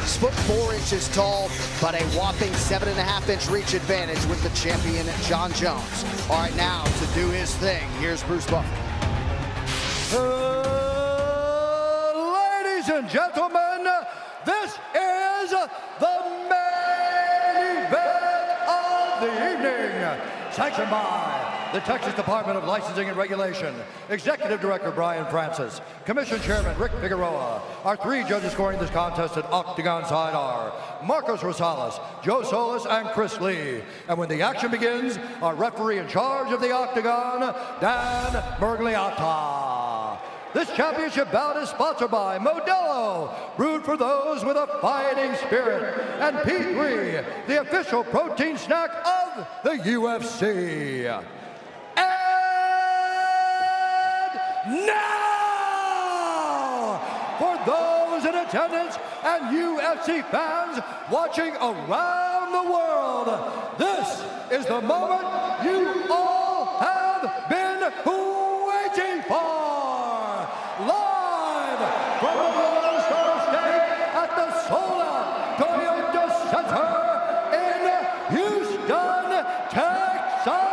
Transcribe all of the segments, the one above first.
6'4" tall, but a whopping 7.5-inch reach advantage with the champion, Jon Jones. All right, now to do his thing, here's Bruce Buffer. Ladies and gentlemen, this is the main event of the evening. Sanctioned by the Texas Department of Licensing and Regulation, Executive Director Brian Francis, Commission Chairman Rick Figueroa. Our three judges scoring this contest at Octagon side are Marcos Rosales, Joe Solis, and Chris Lee. And when the action begins, our referee in charge of the Octagon, Dan Mergliata. This championship bout is sponsored by Modelo, brewed for those with a fighting spirit, and P3, the official protein snack of the UFC. And now, for those in attendance and UFC fans watching around the world, this is the moment you all have been waiting for. Live from the Lone Star State at the Sola Toyota Center in Houston, Texas.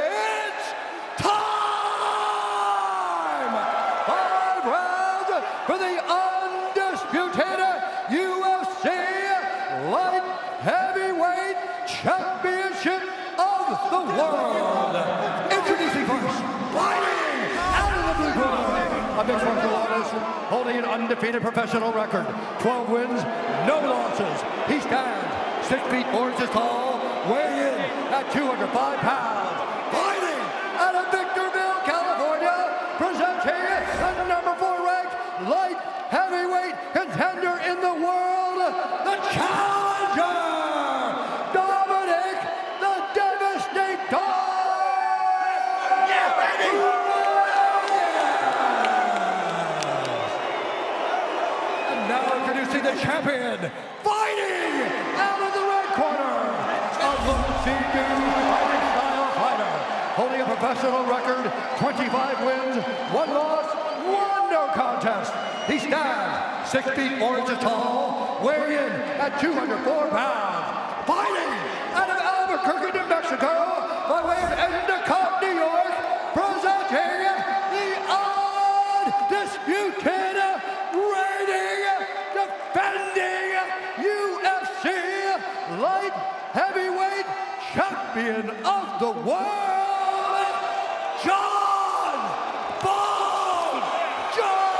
It's time! 5 rounds for the undisputed UFC light heavyweight championship of the world. Introducing first, fighting out of the blue corner, a mixed martial artist holding an undefeated professional record, 12 wins, no losses. He stands 6 feet 4 inches tall, weighing in at 205 pounds. Fighting out of Victorville, California, presenting the number 4 ranked light heavyweight contender in the world, the challenger, Dominick, the Devastator! Yeah, baby! And now introducing the champion, fighting out of the red corner, a look-seeking fighting style fighter, holding a professional record, 25 wins, 1 loss, 1 no contest. He stands 6 feet 4 inches tall, weighing in at 204 pounds. Fighting out of Albuquerque, New Mexico, by way of Endicott, New York, presenting the undisputed, reigning, defending UFC light heavyweight champion of the world, Jon Jones!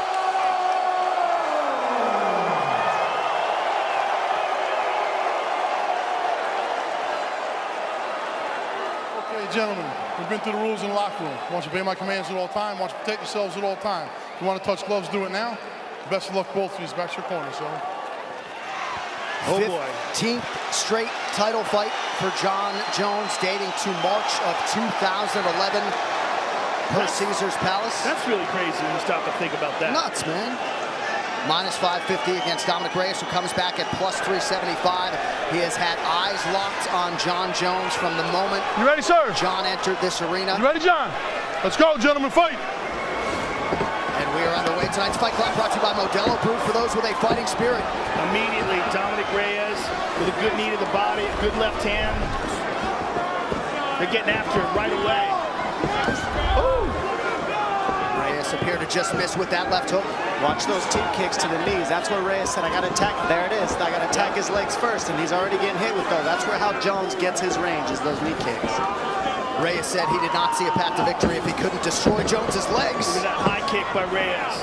Okay, gentlemen, we've been through the rules in the locker room. I want you to obey my commands at all times. I want you to protect yourselves at all times. If you want to touch gloves, do it now. Best of luck, both of you. Back to your corner, so. Oh boy. 15th straight title fight for Jon Jones, dating to March of 2011 per Caesar's Palace. That's really crazy when you stop to think about that. Nuts, man. Minus 550 against Dominick Reyes, who comes back at plus 375. He has had eyes locked on Jon Jones from the moment You ready, sir? Jon entered this arena. You ready, Jon? Let's go, gentlemen, fight. And we are underway. Tonight's Fight Club brought to you by Modelo, brewed for those with a fighting spirit. Immediately, Dominick Reyes with a good knee to the body, a good left hand. They're getting after it right away. Ooh. Reyes appeared to just miss with that left hook. Watch those team kicks to the knees. That's where Reyes said, I got to attack. There it is. I got to attack his legs first, and he's already getting hit with those. That's where how Jones gets his range, is those knee kicks. Reyes said he did not see a path to victory if he couldn't destroy Jones's legs. Look at that high kick by Reyes.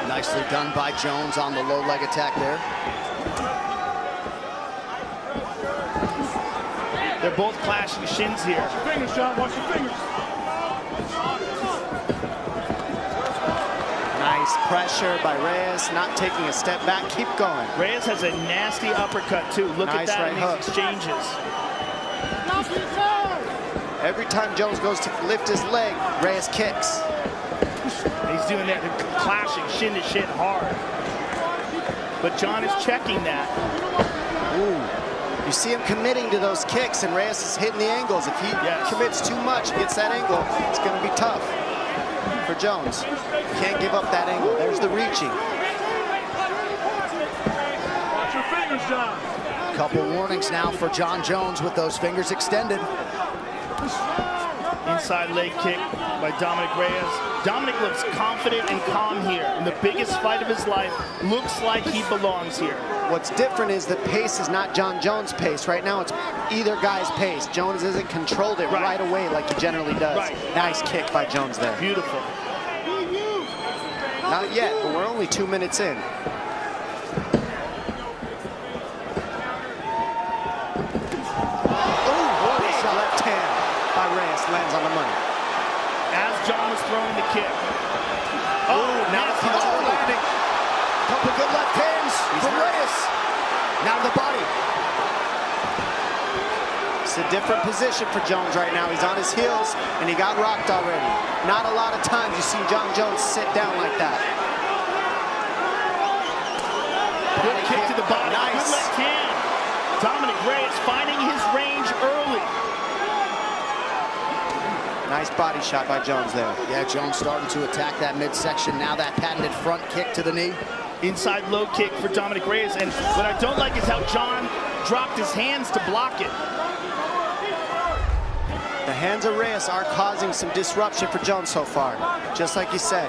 Nicely done by Jones on the low leg attack there. They're both clashing shins here. Watch your fingers, Jon. Watch your fingers. Nice pressure by Reyes, not taking a step back. Keep going. Reyes has a nasty uppercut, too. Look Nice at that right in hook. these exchanges. Every time Jones goes to lift his leg, Reyes kicks. He's doing that, clashing shin to shin hard. But Jon is checking that. Ooh. You see him committing to those kicks, and Reyes is hitting the angles. If he commits too much, gets that angle, it's going to be tough for Jones. Can't give up that angle. There's the reaching. Watch your fingers, John. Couple warnings now for Jon Jones with those fingers extended. Inside leg kick by Dominick Reyes. Dominick looks confident and calm here. In the biggest fight of his life, looks like he belongs here. What's different is the pace is not Jon Jones' pace. Right now, it's either guy's pace. Jones hasn't controlled it right away like he generally does. Nice kick by Jones there. Beautiful. Not yet, but we're only 2 minutes in. Reyes lands on the money. As Jon was throwing the kick. Oh, now the landing. Couple good left hands from Reyes. Now the body. It's a different position for Jones right now. He's on his heels, and he got rocked already. Not a lot of times you see Jon Jones sit down like that. Good kick to the body. Nice. Good left hand. Dominick Reyes finding his range early. Nice body shot by Jones there. Yeah, Jones starting to attack that midsection. Now that patented front kick to the knee. Inside low kick for Dominick Reyes. And what I don't like is how Jon dropped his hands to block it. The hands of Reyes are causing some disruption for Jones so far, just like you said.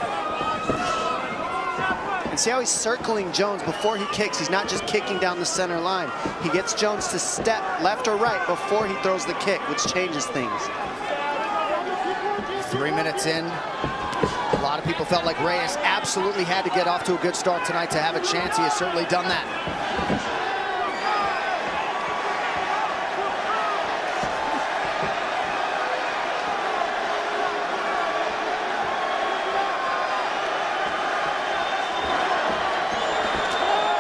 And see how he's circling Jones before he kicks. He's not just kicking down the center line. He gets Jones to step left or right before he throws the kick, which changes things. 3 minutes in. A lot of people felt like Reyes absolutely had to get off to a good start tonight to have a chance. He has certainly done that.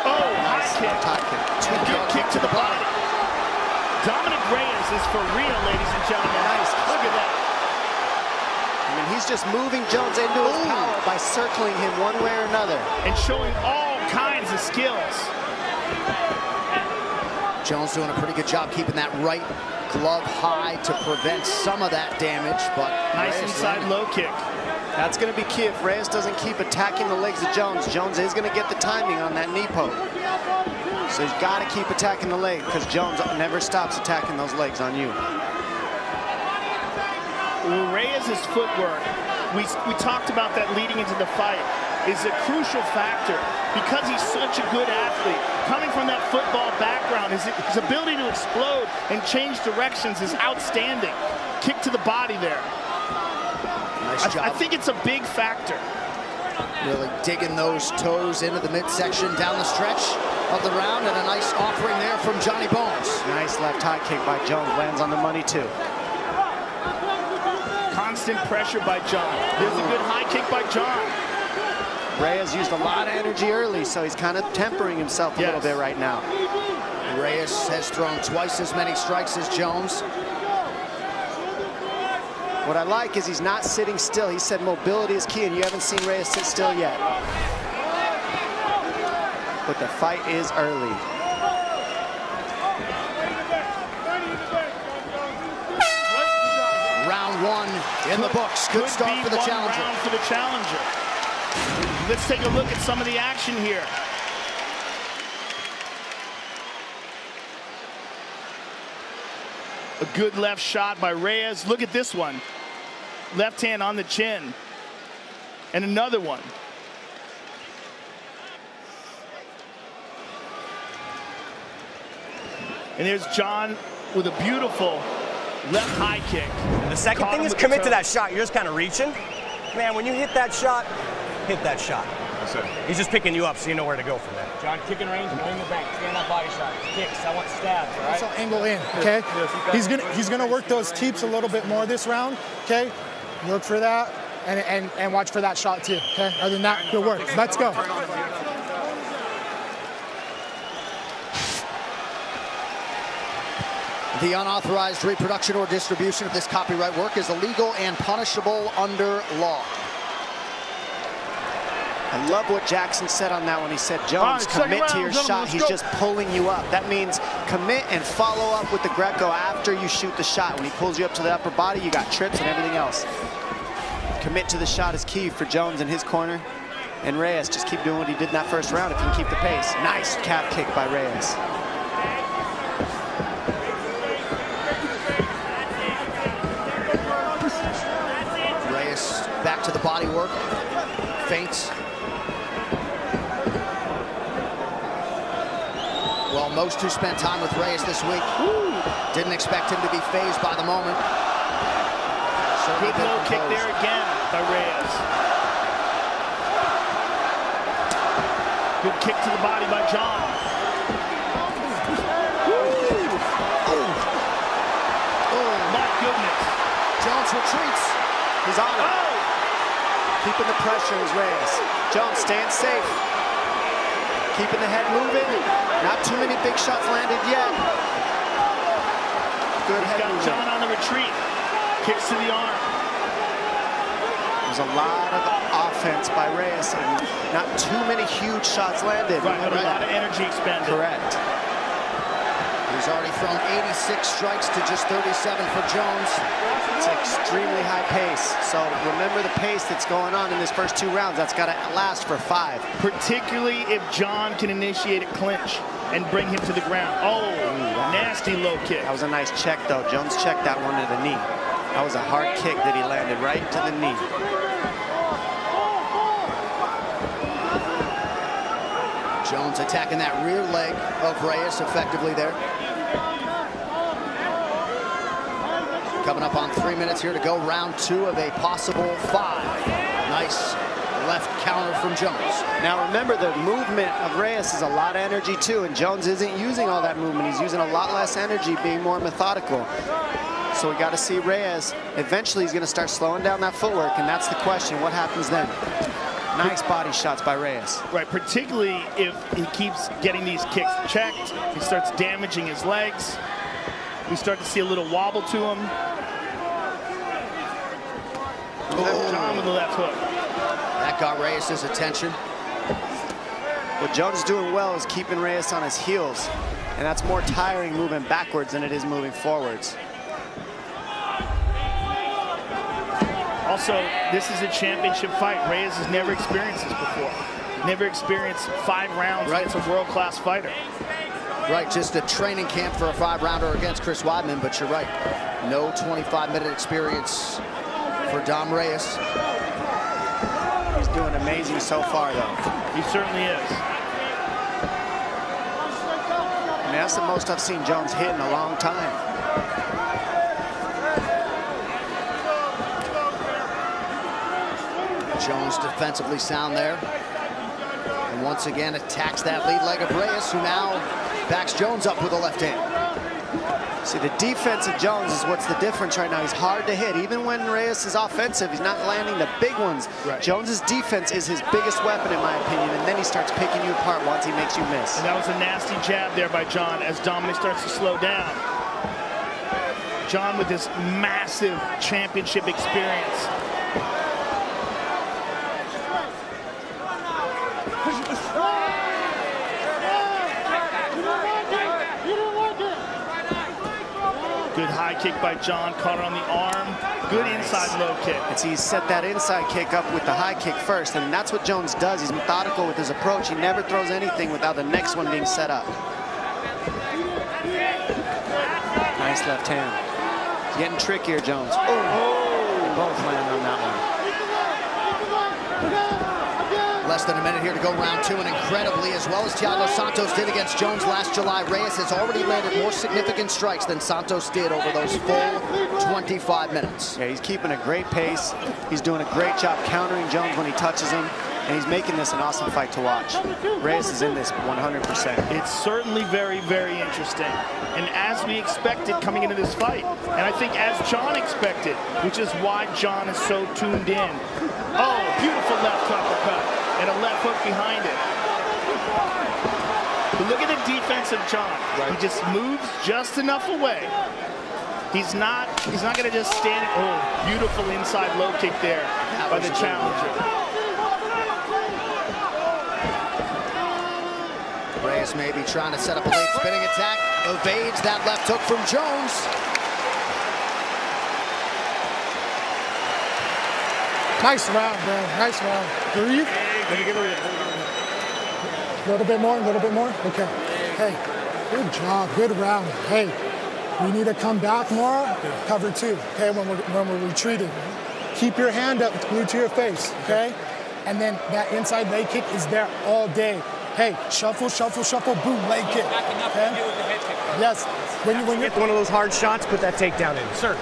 Oh, nice high kick. Good kick to the body. Dominick Reyes is for real, ladies and gentlemen. Nice. Look at that. I mean, he's just moving Jones into his power by circling him one way or another. And showing all kinds of skills. Jones doing a pretty good job keeping that right glove high to prevent some of that damage, but nice inside low kick. That's going to be key. If Reyes doesn't keep attacking the legs of Jones, Jones is going to get the timing on that knee poke. So he's got to keep attacking the leg because Jones never stops attacking those legs on you. Reyes' footwork, we talked about that leading into the fight, is a crucial factor because he's such a good athlete. Coming from that football background, his ability to explode and change directions is outstanding. Kick to the body there. Nice job. I think it's a big factor. Really digging those toes into the midsection down the stretch of the round, and a nice offering there from Johnny Bones. Nice left high kick by Jones, lands on the money too. Constant pressure by Jon. There's a good high kick by Jon. Reyes used a lot of energy early, so he's kind of tempering himself a little bit right now. Reyes has thrown twice as many strikes as Jones. What I like is he's not sitting still. He said mobility is key, and you haven't seen Reyes sit still yet. But the fight is early. Round one in the books. Good start for the challenger. Round for the challenger. Let's take a look at some of the action here. A good left shot by Reyes. Look at this one. Left hand on the chin. And another one. And there's Jon with a beautiful left high kick. The second thing is commit to that shot. You're just kind of reaching. Man, when you hit that shot, hit that shot. That's it. He's just picking you up so you know where to go from there. Jon, kicking range, bring the bank, stand that body shot. Kicks, I want stabs, all right? Also angle in, okay? He's gonna work those teeps a little bit more this round, okay? Look for that and watch for that shot too, okay? Other than that, good work. Let's go. The unauthorized reproduction or distribution of this copyright work is illegal and punishable under law. I love what Jackson said on that one. He said, Jones, commit to your shot. He's just pulling you up. That means commit and follow up with the Greco after you shoot the shot. When he pulls you up to the upper body, you got trips and everything else. Commit to the shot is key for Jones in his corner. And Reyes, just keep doing what he did in that first round if he can keep the pace. Nice calf kick by Reyes. Reyes back to the body work. Feints. Well, most who spent time with Reyes this week didn't expect him to be fazed by the moment. Good low kick there again by Reyes. Good kick to the body by John. Oh, my goodness. Jones retreats. He's on it. Keeping the pressure is Reyes. Jones staying safe. Keeping the head moving. Not too many big shots landed yet. Good head movement. John on the retreat. Kicks to the arm. There's a lot of offense by Reyes and not too many huge shots landed. Right, but a lot of energy expended. Correct. He's already thrown 86 strikes to just 37 for Jones. It's extremely high pace. So remember the pace that's going on in this first 2 rounds. That's got to last for 5. Particularly if John can initiate a clinch and bring him to the ground. Oh, nasty low kick. That was a nice check, though. Jones checked that one to the knee. That was a hard kick that he landed right to the knee. Jones attacking that rear leg of Reyes effectively there. Coming up on 3 minutes here to go, round 2 of a possible 5. Nice left counter from Jones. Now remember, the movement of Reyes is a lot of energy too, and Jones isn't using all that movement. He's using a lot less energy, being more methodical. So we got to see Reyes. Eventually he's going to start slowing down that footwork, and that's the question. What happens then? Nice body shots by Reyes. Right, particularly if he keeps getting these kicks checked, he starts damaging his legs. We start to see a little wobble to him. John with the left hook. That got Reyes' attention. What Jones is doing well is keeping Reyes on his heels, and that's more tiring moving backwards than it is moving forwards. Also, this is a championship fight. Reyes has never experienced this before. Never experienced 5 rounds against a world-class fighter. Right, just a training camp for a 5-rounder against Chris Weidman, but you're right. No 25-minute experience for Dom Reyes. He's doing amazing so far, though. He certainly is. I mean, that's the most I've seen Jones hit in a long time. Jones defensively sound there. And once again attacks that lead leg of Reyes, who now backs Jones up with a left hand. See, the defense of Jones is what's the difference right now. He's hard to hit. Even when Reyes is offensive, he's not landing the big ones. Right. Jones's defense is his biggest weapon, in my opinion, and then he starts picking you apart once he makes you miss. And that was a nasty jab there by John as Dominick starts to slow down. John with this massive championship experience. Good high kick by John, caught on the arm. Good inside low kick. And see, he set that inside kick up with the high kick first, and that's what Jones does. He's methodical with his approach. He never throws anything without the next one being set up. Nice left hand. He's getting trickier, Jones. Oh! They both land on that one. Less than a minute here to go, round 2, and incredibly, as well as Thiago Santos did against Jones last July, Reyes has already landed more significant strikes than Santos did over those full 25 minutes. Yeah, he's keeping a great pace. He's doing a great job countering Jones when he touches him, and he's making this an awesome fight to watch. Reyes is in this 100%. It's certainly very, very interesting. And as we expected coming into this fight, and I think as John expected, which is why John is so tuned in. Oh, beautiful left uppercut. And a left hook behind it. But look at the defense of John. Right. He just moves just enough away. He's not going to just stand. Oh, beautiful inside low kick there by the challenger. Reyes maybe trying to set up a late spinning attack. Evades that left hook from Jones. Nice round, bro. Nice round. Breathe. A little bit more, a little bit more. Okay. Hey, good job. Good round. Hey, we need to come back more. Cover 2, okay, when we're retreating. Keep your hand up glued to your face, okay? And then that inside leg kick is there all day. Hey, shuffle, shuffle, shuffle, boom, leg kick. Okay? Yes. When you get one of those hard shots, put that takedown in. Sir.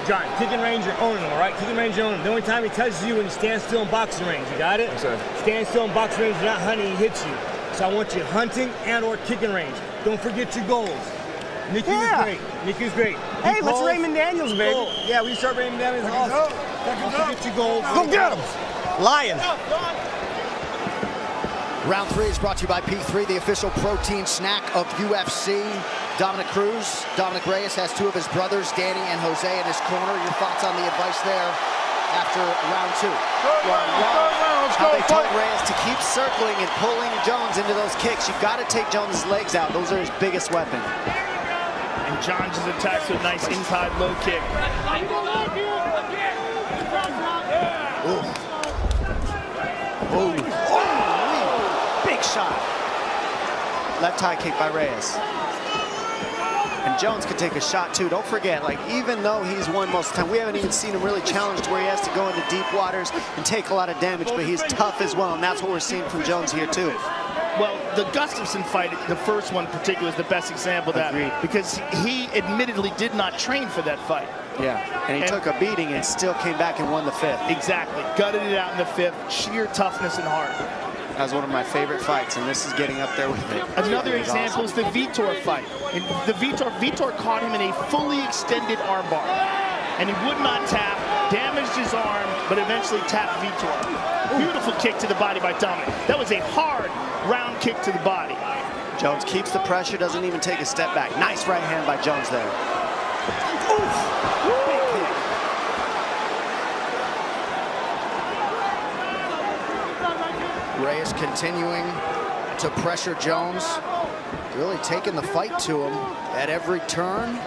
John, kicking range, you're owning him, all right? Kicking range, you're owning him. The only time he touches you when you stand still in boxing range. You got it? Yes, sir. Stand still in boxing range, you're not hunting, he hits you. So I want you hunting and or kicking range. Don't forget your goals. Nicky was great. Nicky was great. Hey, let's Raymond Daniels, baby. Goal. Yeah, we start Raymond Daniels. Awesome. Don't forget your goals. Go get him. Lion. Round 3 is brought to you by P3, the official protein snack of UFC. Dominick Reyes has 2 of his brothers, Danny and Jose, in his corner. Your thoughts on the advice there after round 2? How they told Reyes to keep circling and pulling Jones into those kicks. You've got to take Jones' legs out. Those are his biggest weapon. And John just attacks with a nice inside low kick. Big shot. Left high kick by Reyes. And Jones could take a shot too. Don't forget, like, even though he's won most of the time, we haven't even seen him really challenged where he has to go into deep waters and take a lot of damage, but he's tough as well, and that's what we're seeing from Jones here too. Well, the Gustafsson fight, the first one in particular, is the best example of that. Agreed. Because he admittedly did not train for that fight. Yeah, and he took a beating and still came back and won the 5th. Exactly. Gutted it out in the 5th. Sheer toughness and heart. That was one of my favorite fights, and this is getting up there with it. Another example is the Vitor fight. Vitor caught him in a fully extended armbar, and he would not tap, damaged his arm, but eventually tapped Vitor. Beautiful kick to the body by Dominick. That was a hard round kick to the body. Jones keeps the pressure, doesn't even take a step back. Nice right hand by Jones there. Oof. Reyes continuing to pressure Jones, really taking the fight to him at every turn.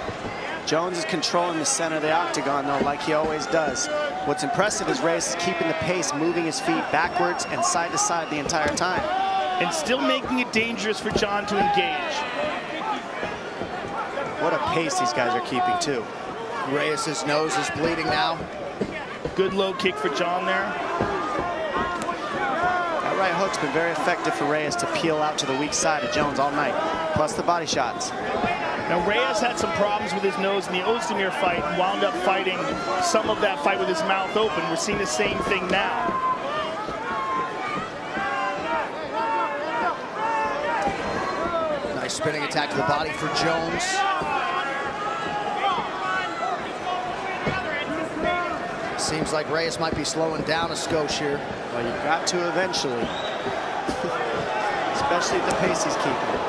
Jones is controlling the center of the octagon, though, like he always does. What's impressive is Reyes is keeping the pace, moving his feet backwards and side to side the entire time. And still making it dangerous for John to engage. What a pace these guys are keeping, too. Reyes' nose is bleeding now. Good low kick for John there. That right hook's been very effective for Reyes to peel out to the weak side of Jones all night, plus the body shots. Now, Reyes had some problems with his nose in the Ozdemir fight and wound up fighting some of that fight with his mouth open. We're seeing the same thing now. Nice spinning attack to the body for Jones. Seems like Reyes might be slowing down a skosh here. Well, you've got to eventually, especially at the pace he's keeping.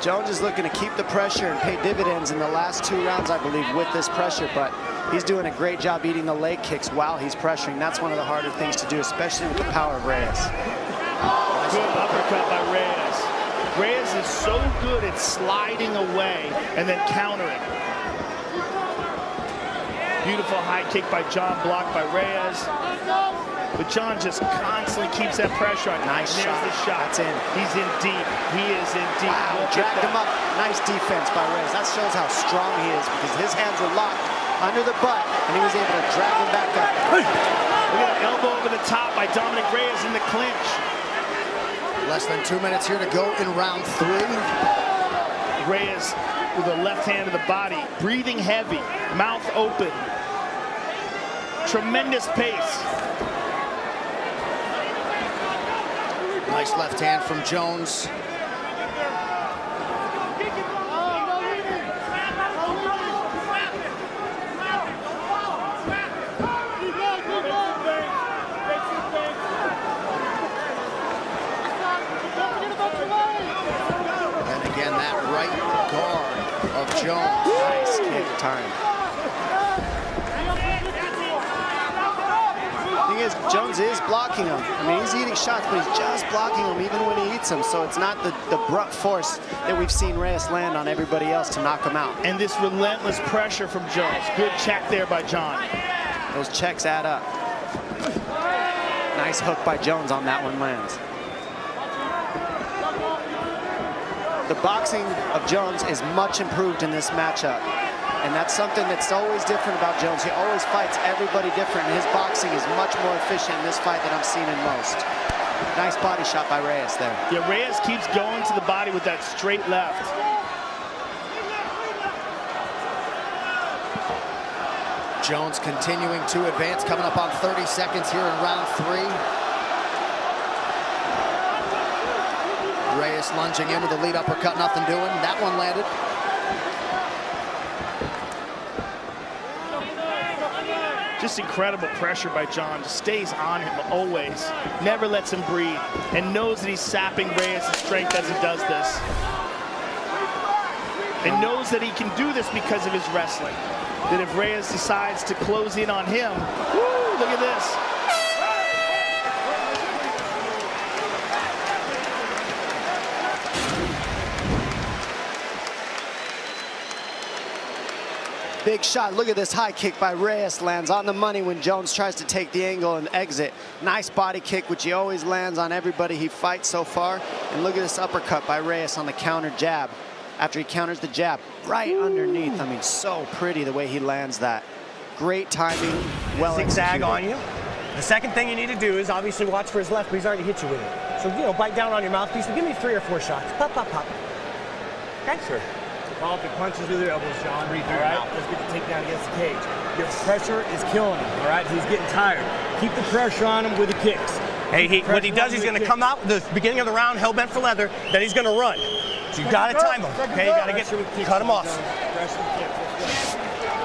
Jones is looking to keep the pressure and pay dividends in the last 2 rounds, I believe, with this pressure, but he's doing a great job eating the leg kicks while he's pressuring. That's one of the harder things to do, especially with the power of Reyes. Good uppercut by Reyes. Reyes is so good at sliding away and then countering. Beautiful high kick by John, blocked by Reyes. But John just constantly keeps that pressure on. Nice shot. There's the shot. That's in. He's in deep. He is in deep. Wow, dragged him up. Nice defense by Reyes. That shows how strong he is because his hands were locked under the butt and he was able to drag him back up. Look at an elbow over the top by Dominick Reyes in the clinch. Less than 2 minutes here to go in round 3. Reyes with a left hand to the body, breathing heavy, mouth open. Tremendous pace. Nice left hand from Jones. And again, that right guard of Jones. Nice kick time. You is, Jones is blocking him. I mean, he's eating shots, but he's just blocking him even when he eats them. So it's not the brunt force that we've seen Reyes land on everybody else to knock him out. And this relentless pressure from Jones. Good check there by John. Those checks add up. Nice hook by Jones on that one lands. The boxing of Jones is much improved in this matchup. And that's something that's always different about Jones. He always fights everybody different, and his boxing is much more efficient in this fight than I've seen in most. Nice body shot by Reyes there. Yeah, Reyes keeps going to the body with that straight left. Jones continuing to advance, coming up on 30 seconds here in round 3. Reyes lunging in with a lead uppercut, nothing doing. That one landed. Just incredible pressure by John. Just stays on him always. Never lets him breathe. And knows that he's sapping Reyes' strength as he does this. And knows that he can do this because of his wrestling. That if Reyes decides to close in on him, woo, look at this. Big shot. Look at this high kick by Reyes. Lands on the money when Jones tries to take the angle and exit. Nice body kick, which he always lands on everybody he fights so far. And look at this uppercut by Reyes on the counter jab. After he counters the jab, right underneath. I mean, so pretty the way he lands that. Great timing, well Zigzag executed. on you. The second thing you need to do is obviously watch for his left, but he's already hit you with it. So, you know, bite down on your mouthpiece and give me 3 or 4 shots. Pop, pop, pop. Okay? Sure. Follow up your punches with your elbows, John. Breathe through your mouth. Let's get the takedown against the cage. Your pressure is killing him, all right? He's getting tired. Keep the pressure on him with the kicks. Hey, what he does, he's going to come out the beginning of the round, hell bent for leather, then he's going to run. So you got to time him, okay? You got to cut him off.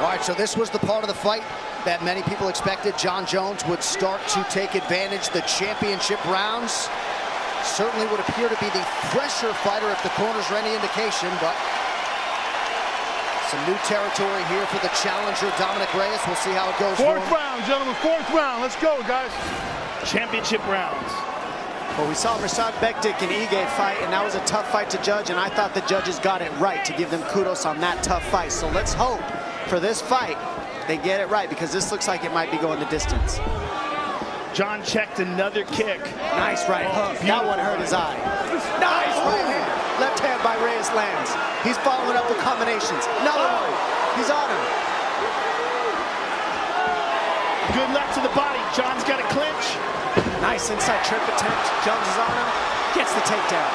All right, so this was the part of the fight that many people expected. Jon Jones would start to take advantage. The championship rounds certainly would appear to be the fresher fighter if the corners are any indication, but some new territory here for the challenger, Dominick Reyes. We'll see how it goes. Fourth round, gentlemen, 4th round. Let's go, guys. Championship rounds. Well, we saw Rashad Bektik and Ige fight, and that was a tough fight to judge, and I thought the judges got it right to give them kudos on that tough fight. So let's hope for this fight they get it right, because this looks like it might be going the distance. John checked another kick. Nice right hook. That one hurt his eye. Nice right hand. Left hand by Reyes lands. He's following up with combinations. Another one. He's on him. Good left to the body. John's got a clinch. Nice inside trip attempt. Jones is on him. Gets the takedown.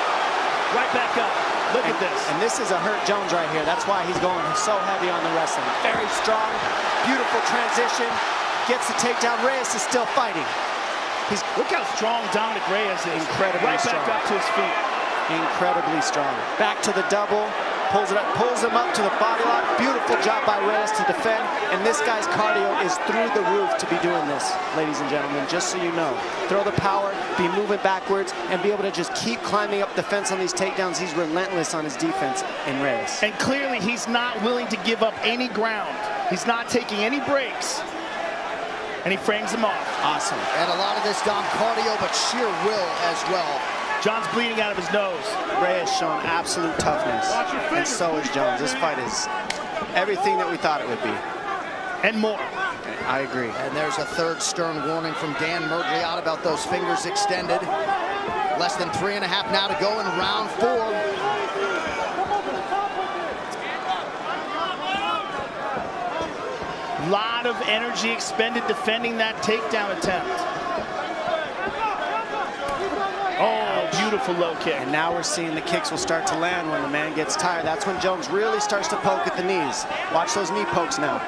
Right back up. Look at this. And this is a hurt Jones right here. That's why he's going so heavy on the wrestling. Very strong. Beautiful transition. Gets the takedown. Reyes is still fighting. Look how strong Dominick Reyes is. Incredibly right back strong. up to his feet. Incredibly strong. Back to the double. Pulls it up, pulls him up to the body lock. Beautiful job by Reyes to defend. And this guy's cardio is through the roof to be doing this, ladies and gentlemen, just so you know. Throw the power, be moving backwards, and be able to just keep climbing up the fence on these takedowns. He's relentless on his defense in Reyes. And clearly he's not willing to give up any ground. He's not taking any breaks. And he frames him off. Awesome. And a lot of this, Dom, cardio, but sheer will as well. John's bleeding out of his nose. Reyes showing absolute toughness, and so is Jones. This fight is everything that we thought it would be. And more. I agree. And there's a third stern warning from Dan Mergliot about those fingers extended. Less than 3.5 now to go in round 4. Lot of energy expended defending that takedown attempt. Oh, beautiful low kick. And now we're seeing the kicks will start to land when the man gets tired. That's when Jones really starts to poke at the knees. Watch those knee pokes now.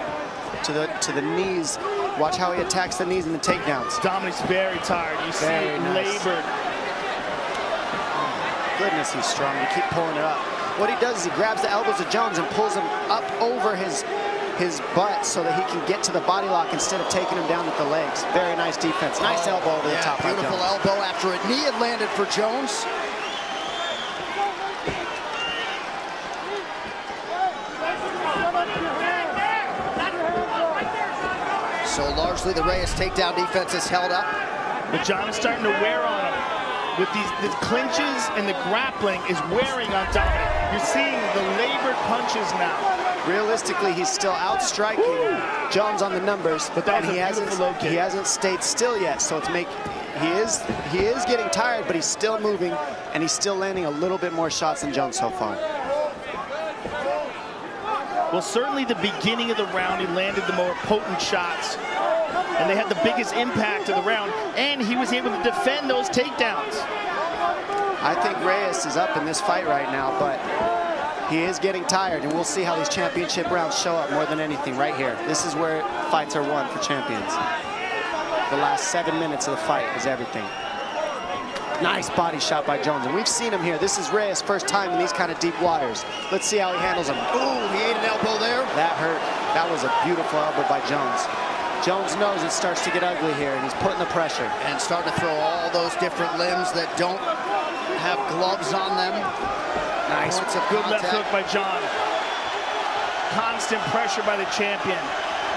To the knees. Watch how he attacks the knees and the takedowns. Dominick's very tired. You see it labored. Oh, goodness, he's strong. You keep pulling it up. What he does is he grabs the elbows of Jones and pulls him up over his butt so that he can get to the body lock instead of taking him down with the legs. Very nice defense. Nice elbow over the top. Beautiful elbow after a knee had landed for Jones. So largely the Reyes takedown defense is held up. But John is starting to wear on him. With the clinches and the grappling is wearing on Dominick. You're seeing the labored punches now. Realistically, he's still outstriking Jones on the numbers, but he hasn't stayed still yet. So he is getting tired, but he's still moving, and he's still landing a little bit more shots than Jones so far. Well, certainly the beginning of the round, he landed the more potent shots, and they had the biggest impact of the round, and he was able to defend those takedowns. I think Reyes is up in this fight right now, but he is getting tired, and we'll see how these championship rounds show up more than anything right here. This is where fights are won for champions. The last 7 minutes of the fight is everything. Nice body shot by Jones, and we've seen him here. This is Reyes' first time in these kind of deep waters. Let's see how he handles him. Ooh, he ate an elbow there. That hurt. That was a beautiful elbow by Jones. Jones knows it starts to get ugly here, and he's putting the pressure. And starting to throw all those different limbs that don't have gloves on them. Nice. It's a good left hook by John. Constant pressure by the champion.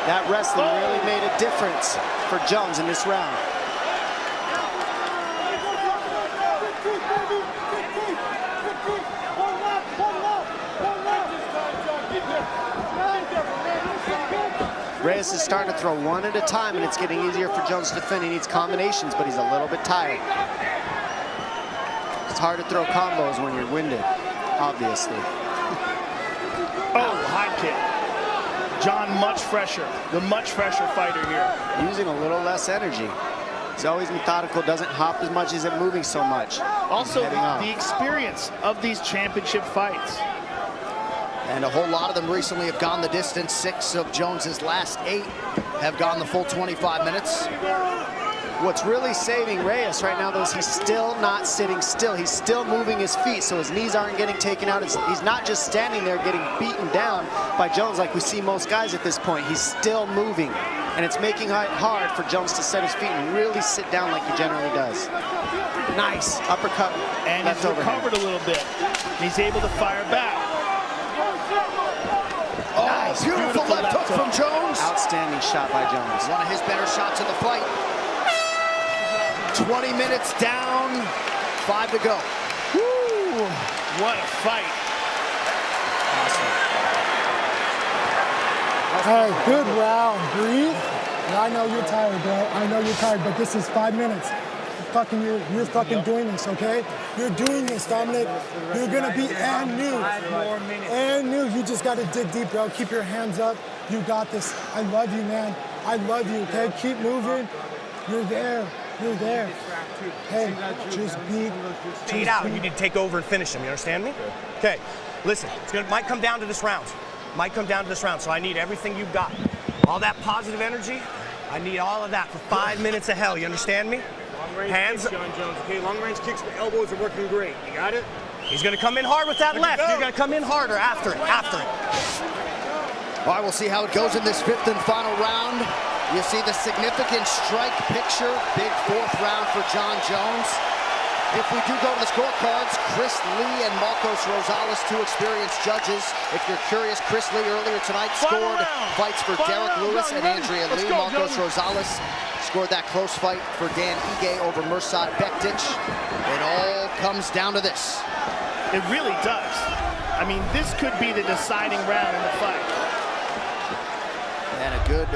That wrestling really made a difference for Jones in this round. Reyes is starting to throw one at a time, and it's getting easier for Jones to defend. He needs combinations, but he's a little bit tired. It's hard to throw combos when you're winded, obviously. Oh, high kick. John much fresher, the much fresher fighter here. Using a little less energy. He's always methodical, doesn't hop as much, isn't moving so much. Also, the experience of these championship fights. And a whole lot of them recently have gone the distance. 6 of Jones's last 8 have gone the full 25 minutes. What's really saving Reyes right now, though, is he's still not sitting still. He's still moving his feet, so his knees aren't getting taken out. He's not just standing there getting beaten down by Jones like we see most guys at this point. He's still moving, and it's making it hard for Jones to set his feet and really sit down like he generally does. Nice uppercut. And he's recovered a little bit. He's able to fire back. Oh, nice. Beautiful left hook from Jones. Outstanding shot by Jones. One of his better shots of the fight. 20 minutes down, 5 to go. Woo, what a fight. Awesome. Hey, good round. Breathe. And I know you're tired, bro. I know you're tired, but this is 5 minutes. You're fucking doing this, okay? You're doing this, Dominick. You're gonna be and new. And new. You just gotta dig deep, bro. Keep your hands up. You got this. I love you, man. I love you, okay? Keep moving. You're there. You're there. Hey, just beat. Beat out. You need to take over and finish him. You understand me? Okay. Listen, might come down to this round. So I need everything you've got. All that positive energy. I need all of that for 5 minutes of hell. You understand me? Hands kicks, John Jones. Okay, long range kicks. The elbows are working great. You got it? He's going to come in hard with that left. You're going to come in harder after it. All right, we'll see how it goes in this 5th and final round. You see the significant strike picture. Big 4th round for John Jones. If we do go to the scorecards, Chris Lee and Marcos Rosales, 2 experienced judges. If you're curious, Chris Lee earlier tonight scored fights for Derek Lewis and Andrea Lee. Marcos Rosales scored that close fight for Dan Ige over Mirsad Bektic. It all comes down to this. It really does. I mean, this could be the deciding round in the fight. And a good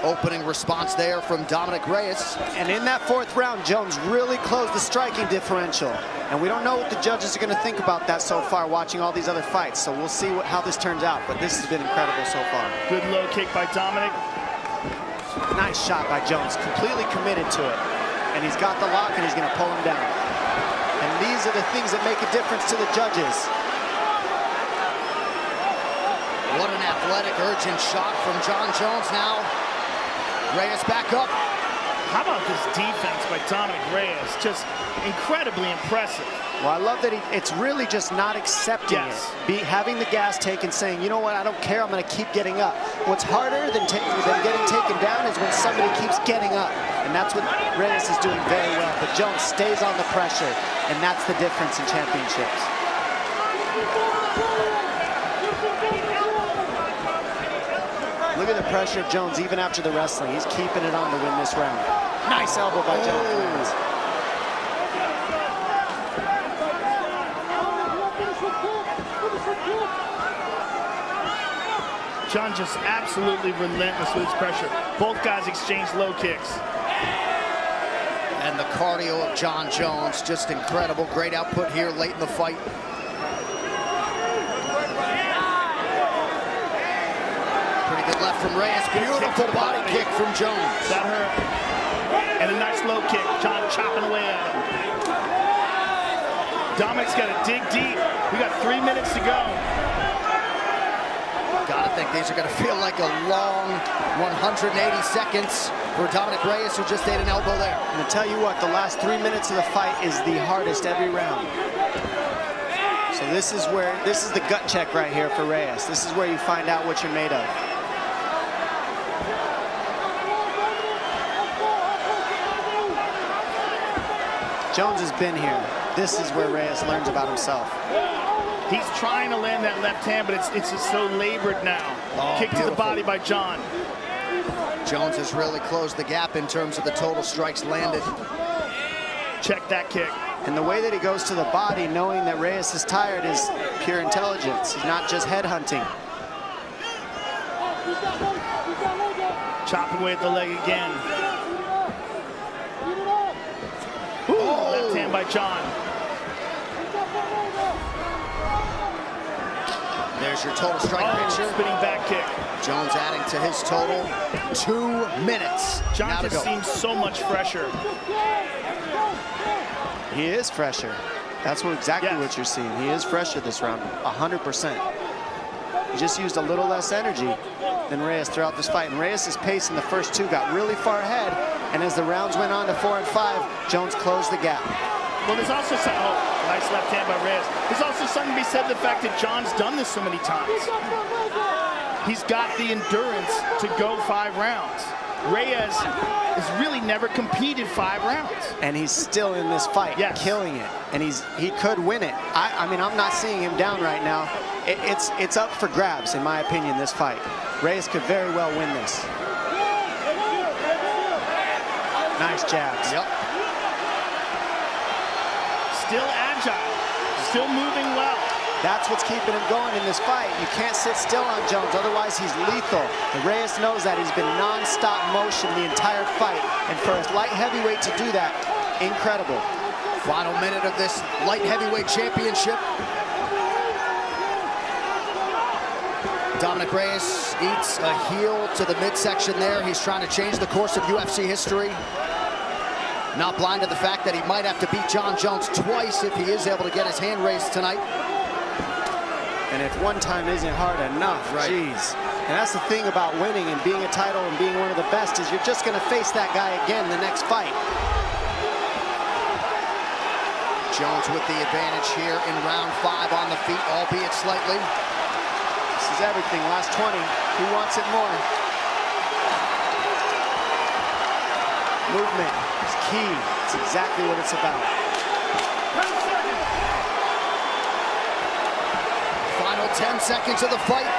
opening response there from Dominick Reyes. And in that 4th round, Jones really closed the striking differential. And we don't know what the judges are going to think about that so far, watching all these other fights. So we'll see how this turns out. But this has been incredible so far. Good low kick by Dominick. Nice shot by Jones, completely committed to it. And he's got the lock, and he's going to pull him down. And these are the things that make a difference to the judges. What an athletic, urgent shot from John Jones now. Reyes back up. How about this defense by Dominick Reyes? Just incredibly impressive. Well, I love that it's really just not accepting it. Having the gas taken, saying, you know what, I don't care, I'm going to keep getting up. What's harder than getting taken down is when somebody keeps getting up. And that's what Reyes is doing very well. But Jones stays on the pressure, and that's the difference in championships. Look at at the pressure of Jones even after the wrestling. He's keeping it on to win this round. Nice elbow by Jones. John just absolutely relentless with his pressure. Both guys exchange low kicks. And the cardio of Jon Jones, just incredible. Great output here late in the fight. Pretty good left from Reyes. Beautiful body kick from Jones. That hurt. And a nice low kick. John chopping away at him. Dominick's got to dig deep. We got 3 minutes to go. Gotta think these are gonna feel like a long 180 seconds for Dominick Reyes, who just ate an elbow there. And to tell you what, the last 3 minutes of the fight is the hardest every round. So this is the gut check right here for Reyes. This is where you find out what you're made of. Jones has been here. This is where Reyes learns about himself. He's trying to land that left hand, but it's just so labored now. Kick to the body by John. Jones has really closed the gap in terms of the total strikes landed. Check that kick. And the way that he goes to the body, knowing that Reyes is tired, is pure intelligence. He's not just headhunting. Chop away at the leg again. Ooh, left hand by John. There's your total strike picture. Spinning back kick. Jones adding to his total 2 minutes. John just seems so much fresher. He is fresher. That's exactly what you're seeing. He is fresher this round, 100%. He just used a little less energy than Reyes throughout this fight. And Reyes' pace in the first two got really far ahead. And as the rounds went on to 4 and 5, Jones closed the gap. Well, there's also some, nice left hand by Reyes. There's also something to be said, the fact that John's done this so many times. He's got the endurance to go 5 rounds. Reyes has really never competed 5 rounds. And he's still in this fight, killing it. And he could win it. I mean, I'm not seeing him down right now. It's up for grabs, in my opinion, this fight. Reyes could very well win this. Nice jabs. Yep. Still agile, still moving well. That's what's keeping him going in this fight. You can't sit still on Jones, otherwise he's lethal. And Reyes knows that. He's been non-stop motion the entire fight. And for a light heavyweight to do that, incredible. Final minute of this light heavyweight championship. Dominick Reyes eats a heel to the midsection there. He's trying to change the course of UFC history. Not blind to the fact that he might have to beat Jon Jones twice if he is able to get his hand raised tonight. And if one time isn't hard enough, geez. And that's the thing about winning and being a title and being one of the best, is you're just going to face that guy again the next fight. Jones with the advantage here in round 5 on the feet, albeit slightly. This is everything, last 20. Who wants it more? Movement is key. It's exactly what it's about. Final 10 seconds of the fight.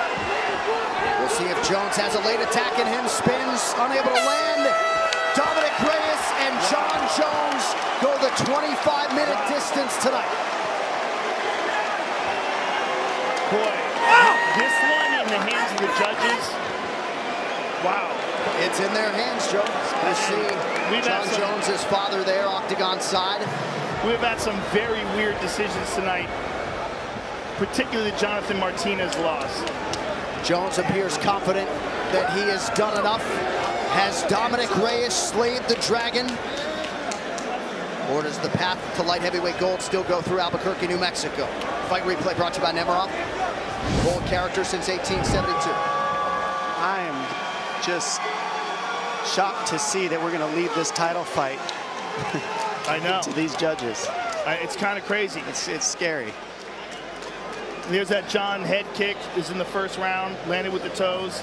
We'll see if Jones has a late attack in him. Spins, unable to land. Dominick Reyes and Jon Jones go the 25-minute distance tonight. Boy, this one in the hands of the judges. Wow. It's in their hands, Joe. You see Jon Jones' father there, octagon side. We've had some very weird decisions tonight, particularly the Jonathan Martinez loss. Jones appears confident that he has done enough. Has Dominick Reyes slayed the dragon? Or does the path to light heavyweight gold still go through Albuquerque, New Mexico? Fight replay brought to you by Nemiroff. Gold character since 1872. I am just shocked to see that we're going to leave this title fight I know. to these judges. It's kind of crazy. It's scary. There's that John head kick is in the first round, landed with the toes.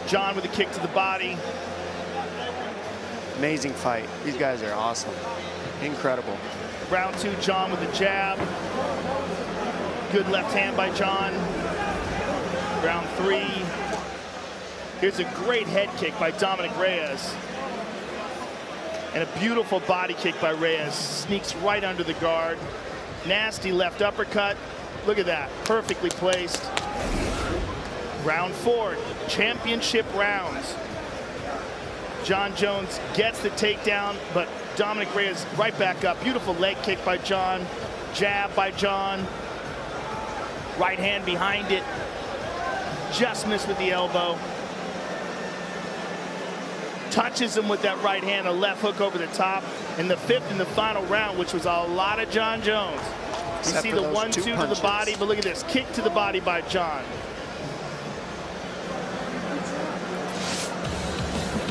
John with a kick to the body. Amazing fight. These guys are awesome. Incredible. Round 2, John with a jab. Good left hand by John. Round 3. Here's a great head kick by Dominick Reyes. And a beautiful body kick by Reyes. Sneaks right under the guard. Nasty left uppercut. Look at that, perfectly placed. Round 4, championship rounds. Jon Jones gets the takedown, but Dominick Reyes right back up. Beautiful leg kick by Jon. Jab by Jon. Right hand behind it. Just missed with the elbow. Touches him with that right hand, a left hook over the top. In the 5th and the final round, which was a lot of Jon Jones. You see the 1-2 to the body, but look at this. Kick to the body by Jon.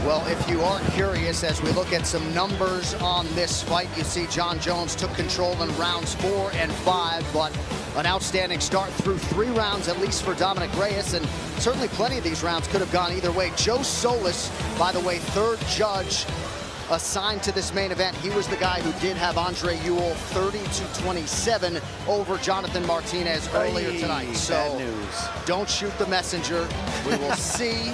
Well, if you are curious, as we look at some numbers on this fight, you see Jon Jones took control in rounds 4 and 5, but an outstanding start through 3 rounds, at least for Dominick Reyes, and certainly plenty of these rounds could have gone either way. Joe Solis, by the way, 3rd judge assigned to this main event. He was the guy who did have Andre Ewell 30-27 over Jonathan Martinez earlier tonight. So don't shoot the messenger. We will see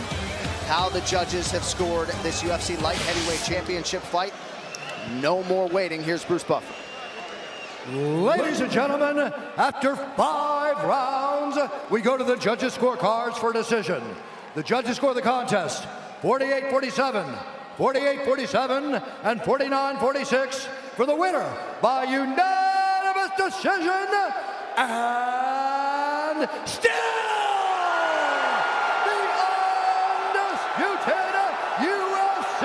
how the judges have scored this UFC light heavyweight championship fight. No more waiting. Here's Bruce Buffer. Ladies and gentlemen, after 5 rounds, we go to the judges' scorecards for decision. The judges score the contest 48-47, 48-47, and 49-46 for the winner by unanimous decision, and still UFC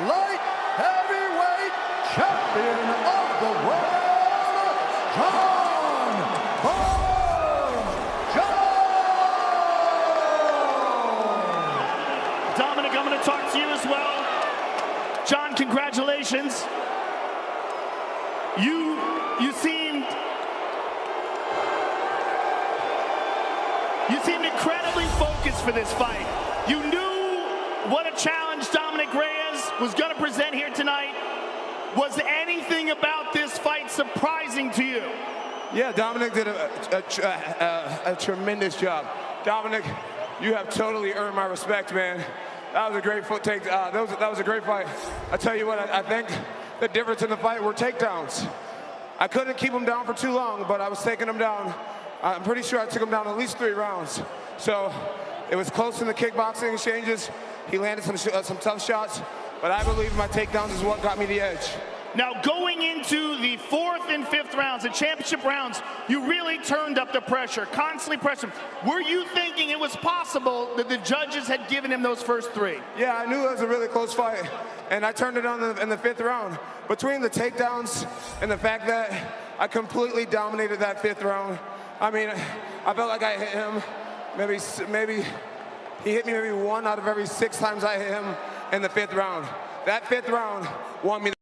light heavyweight champion of the world, Jon Jones. Dominick, I'm going to talk to you as well. Jon, congratulations. You seemed incredibly focused for this fight. You knew what a challenge Dominick Reyes was going to present here tonight. Was anything about this fight surprising to you? Yeah, Dominick did a tremendous job. Dominick, you have totally earned my respect, man. That was a great foot take. That was a great fight. I tell you what, I think the difference in the fight were takedowns. I couldn't keep him down for too long, but I was taking him down. I'm pretty sure I took him down at least 3 rounds. So it was close in the kickboxing exchanges. He landed some tough shots, but I believe my takedowns is what got me the edge. Now, going into the 4th and 5th rounds, the championship rounds, you really turned up the pressure, constantly pressing. Were you thinking it was possible that the judges had given him those first 3? Yeah, I knew it was a really close fight, and I turned it on in the 5th round. Between the takedowns and the fact that I completely dominated that 5th round, I mean, I felt like I hit him maybe he hit me maybe 1 out of every 6 times I hit him in the 5th round. That 5th round won me.